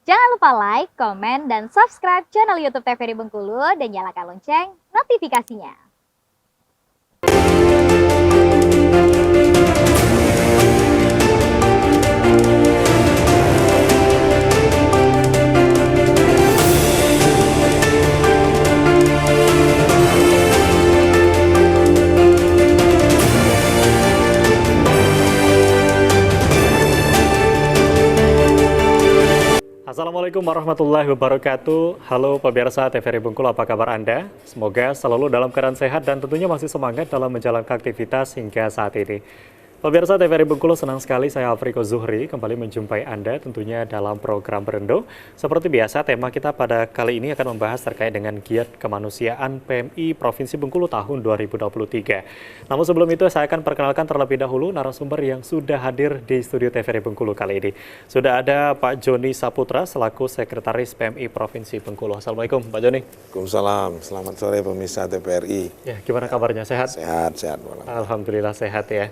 Jangan lupa like, komen, dan subscribe channel YouTube TVRI Bengkulu dan nyalakan lonceng notifikasinya. Assalamualaikum warahmatullahi wabarakatuh. Halo pemirsa TVRI Bengkulu, apa kabar Anda? Semoga selalu dalam keadaan sehat dan tentunya masih semangat dalam menjalankan aktivitas hingga saat ini. Pemirsa TVRI Bengkulu, senang sekali saya Afriko Zuhri kembali menjumpai Anda tentunya dalam program Berendo. Seperti biasa, tema kita pada kali ini akan membahas terkait dengan Giat Kemanusiaan PMI Provinsi Bengkulu tahun 2023. Namun sebelum itu saya akan perkenalkan terlebih dahulu narasumber yang sudah hadir di studio TVRI Bengkulu kali ini. Sudah ada Pak Joni Saputra selaku Sekretaris PMI Provinsi Bengkulu. Assalamualaikum Pak Joni. Waalaikumsalam, selamat sore pemirsa TVRI. Ya, gimana kabarnya? Sehat? Sehat. Alhamdulillah sehat ya.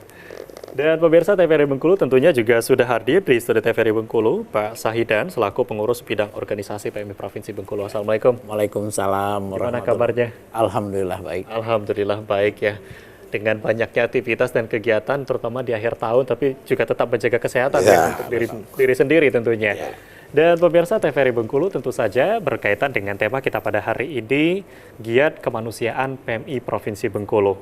Dan pemirsa TVRI Bengkulu tentunya juga sudah hadir di studio TVRI Bengkulu, Pak Sahidan selaku pengurus bidang organisasi PMI Provinsi Bengkulu. Assalamualaikum. Waalaikumsalam. Gimana kabarnya? Alhamdulillah baik. Alhamdulillah baik ya. Dengan banyaknya aktivitas dan kegiatan terutama di akhir tahun, tapi juga tetap menjaga kesehatan ya, untuk diri sendiri tentunya. Ya. Dan pemirsa TVRI Bengkulu tentu saja berkaitan dengan tema kita pada hari ini, Giat Kemanusiaan PMI Provinsi Bengkulu.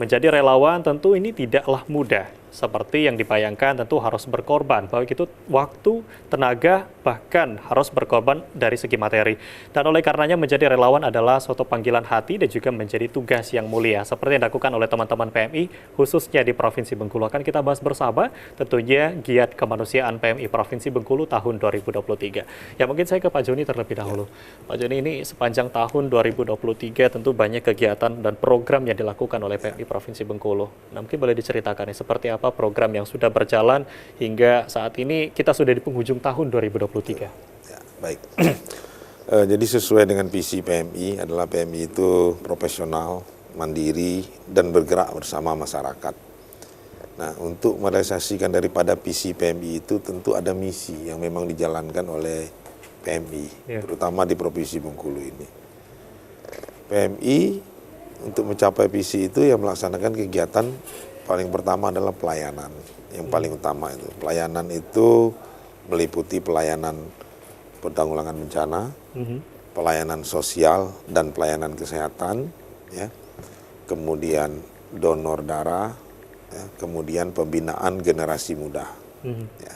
Menjadi relawan tentu ini tidaklah mudah. Seperti yang dibayangkan tentu harus berkorban, baik itu waktu, tenaga, bahkan harus berkorban dari segi materi. Dan oleh karenanya menjadi relawan adalah suatu panggilan hati dan juga menjadi tugas yang mulia. Seperti yang dilakukan oleh teman-teman PMI, khususnya di Provinsi Bengkulu. Akan kita bahas bersama tentunya Giat Kemanusiaan PMI Provinsi Bengkulu tahun 2023. Ya mungkin saya ke Pak Joni terlebih dahulu. Pak Joni, ini sepanjang tahun 2023 tentu banyak kegiatan dan program yang dilakukan oleh PMI Provinsi Bengkulu. Nah, mungkin boleh diceritakan nih, seperti apa program yang sudah berjalan hingga saat ini kita sudah di penghujung tahun 2023. Ya, baik. Jadi sesuai dengan visi PMI adalah PMI itu profesional, mandiri, dan bergerak bersama masyarakat. Nah, untuk merealisasikan daripada visi PMI itu tentu ada misi yang memang dijalankan oleh PMI, terutama di Provinsi Bengkulu ini. PMI untuk mencapai visi itu yang melaksanakan kegiatan paling pertama adalah pelayanan, yang paling utama itu. Pelayanan itu meliputi pelayanan penanggulangan bencana, pelayanan sosial dan pelayanan kesehatan, ya. Kemudian donor darah, ya. Kemudian pembinaan generasi muda. Ya.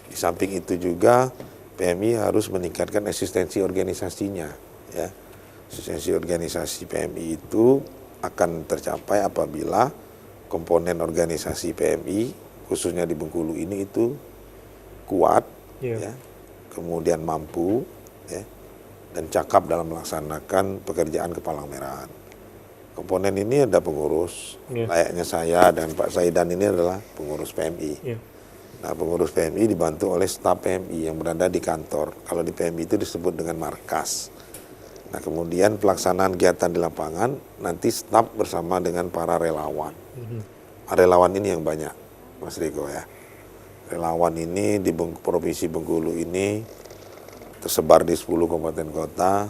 Di samping itu juga PMI harus meningkatkan eksistensi organisasinya, ya. Eksistensi organisasi PMI itu akan tercapai apabila komponen organisasi PMI khususnya di Bengkulu ini itu kuat, ya, kemudian mampu, ya, dan cakap dalam melaksanakan pekerjaan kepalang-merahan. Komponen ini ada pengurus, layaknya saya dan Pak Saidan ini adalah pengurus PMI. Nah, pengurus PMI dibantu oleh staf PMI yang berada di kantor. Kalau di PMI itu disebut dengan markas. Nah, kemudian pelaksanaan kegiatan di lapangan nanti staf bersama dengan para relawan. Relawan ini yang banyak, Mas Riko, ya. Relawan ini di Provinsi Bengkulu ini tersebar di 10 kabupaten kota,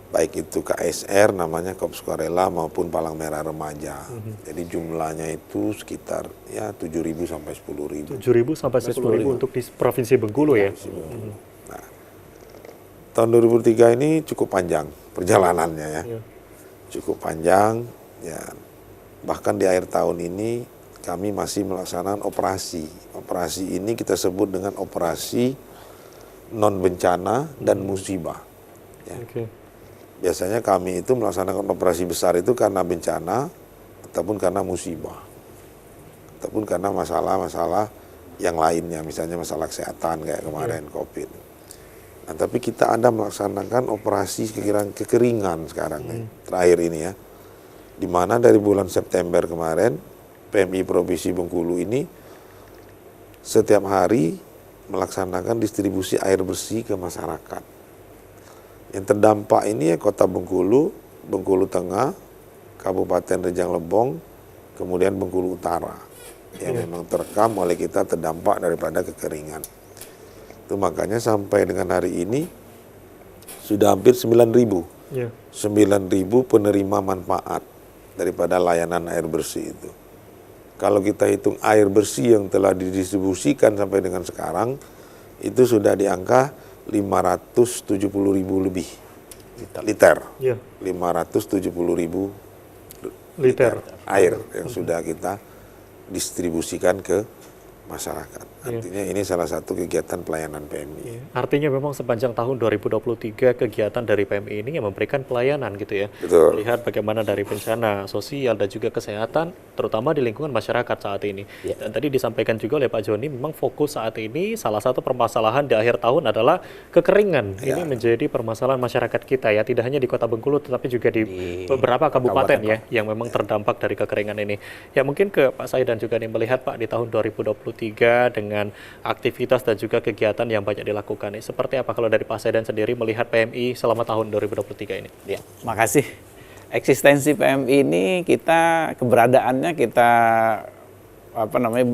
baik itu KSR namanya Korps Sukarela maupun Palang Merah Remaja. Jadi jumlahnya itu sekitar ya 7.000 sampai 10.000. 7.000 sampai 10.000 untuk di Provinsi Bengkulu ya. Nah, tahun 2003 ini cukup panjang perjalanannya ya. Cukup panjang ya. Bahkan di akhir tahun ini kami masih melaksanakan operasi. Operasi ini kita sebut dengan operasi non bencana dan musibah. Ya. Biasanya kami itu melaksanakan operasi besar itu karena bencana ataupun karena musibah. Ataupun karena masalah-masalah yang lainnya, misalnya masalah kesehatan kayak kemarin COVID. Nah, tapi kita ada melaksanakan operasi kekeringan sekarang nih, terakhir ini ya. Di mana dari bulan September kemarin PMI Provinsi Bengkulu ini setiap hari melaksanakan distribusi air bersih ke masyarakat. Yang terdampak ini ya Kota Bengkulu, Bengkulu Tengah, Kabupaten Rejang Lebong, kemudian Bengkulu Utara yang memang terekam oleh kita terdampak daripada kekeringan. Itu makanya sampai dengan hari ini sudah hampir 9.000. Ya. 9.000 penerima manfaat daripada layanan air bersih itu. Kalau kita hitung air bersih yang telah didistribusikan sampai dengan sekarang, itu sudah di angka 570.000 lebih liter. Ya. 570.000 Liter. air yang sudah kita distribusikan ke masyarakat. Artinya ini salah satu kegiatan pelayanan PMI. Iya. Artinya memang sepanjang tahun 2023 kegiatan dari PMI ini yang memberikan pelayanan gitu ya. Betul. Melihat bagaimana dari bencana sosial dan juga kesehatan, terutama di lingkungan masyarakat saat ini. Dan tadi disampaikan juga oleh Pak Joni, memang fokus saat ini salah satu permasalahan di akhir tahun adalah kekeringan. Ini menjadi permasalahan masyarakat kita ya, tidak hanya di Kota Bengkulu tetapi juga di beberapa kabupaten ya yang memang terdampak dari kekeringan ini. Ya mungkin ke Pak Saidan juga nih, melihat Pak di tahun 2023 dengan aktivitas dan juga kegiatan yang banyak dilakukan. Seperti apa kalau dari Pak Saidan sendiri melihat PMI selama tahun 2023 ini? Ya, makasih. Eksistensi PMI ini keberadaannya kita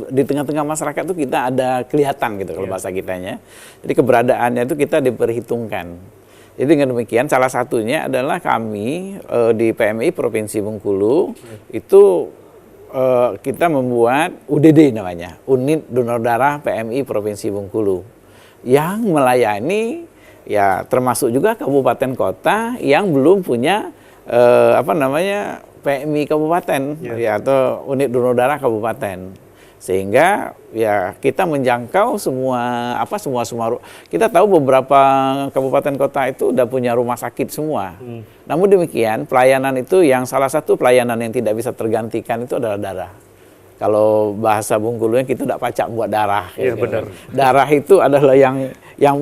di tengah-tengah masyarakat itu kita ada kelihatan gitu kalau bahasa kitanya. Jadi keberadaannya itu kita diperhitungkan. Jadi dengan demikian salah satunya adalah kami di PMI Provinsi Bengkulu itu kita membuat UDD namanya, Unit Donor Darah PMI Provinsi Bengkulu, yang melayani ya termasuk juga kabupaten kota yang belum punya PMI kabupaten ya atau unit donor darah kabupaten. Sehingga ya kita menjangkau semua kita tahu beberapa kabupaten kota itu udah punya rumah sakit semua. Namun demikian pelayanan itu salah satu pelayanan yang tidak bisa tergantikan itu adalah darah. Kalau bahasa Bengkulunya kita tidak pacak buat darah. Iya gitu. benar. Darah itu adalah yang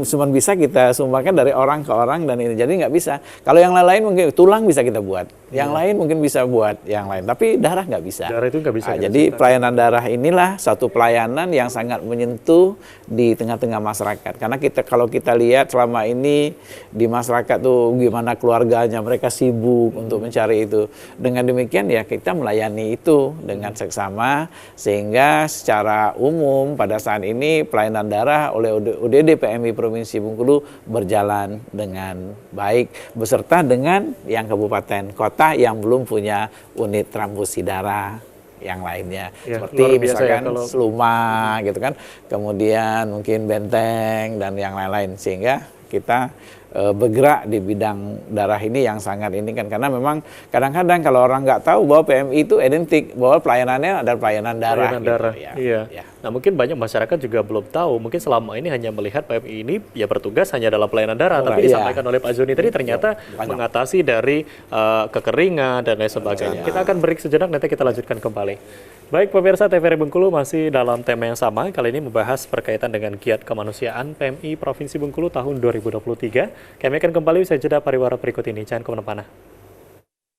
cuma bisa kita sumbangkan dari orang ke orang dan ini. Jadi nggak bisa. Kalau yang lain mungkin tulang bisa kita buat. Yang lain mungkin bisa buat yang lain. Tapi darah nggak bisa. Darah itu nggak bisa. Jadi pelayanan darah inilah satu pelayanan yang sangat menyentuh di tengah-tengah masyarakat. Karena kalau kita lihat selama ini di masyarakat tuh gimana keluarganya mereka sibuk untuk mencari itu. Dengan demikian ya kita melayani itu dengan seksama. Sehingga secara umum pada saat ini pelayanan darah oleh UDD PMI Provinsi Bengkulu berjalan dengan baik beserta dengan yang kabupaten kota yang belum punya unit transfusi darah yang lainnya Ya, seperti luar biasa misalkan ya, kalau Seluma gitu kan, kemudian mungkin Benteng dan yang lain-lain, sehingga kita bergerak di bidang darah ini yang sangat ini kan, karena memang kadang-kadang kalau orang nggak tahu bahwa PMI itu identik bahwa pelayanannya adalah pelayanan darah. Pelayanan darah, gitu, iya. Ya. Nah mungkin banyak masyarakat juga belum tahu, mungkin selama ini hanya melihat PMI ini ya bertugas hanya dalam pelayanan darah, tapi disampaikan oleh Pak Joni tadi ternyata mengatasi dari kekeringan dan lain sebagainya. Kita akan break sejenak, nanti kita lanjutkan kembali. Baik pemirsa TVRI Bengkulu, masih dalam tema yang sama, kali ini membahas berkaitan dengan giat kemanusiaan PMI Provinsi Bengkulu tahun 2023. Kami akan kembali usai jeda pariwara berikut ini, jangan kemana-mana.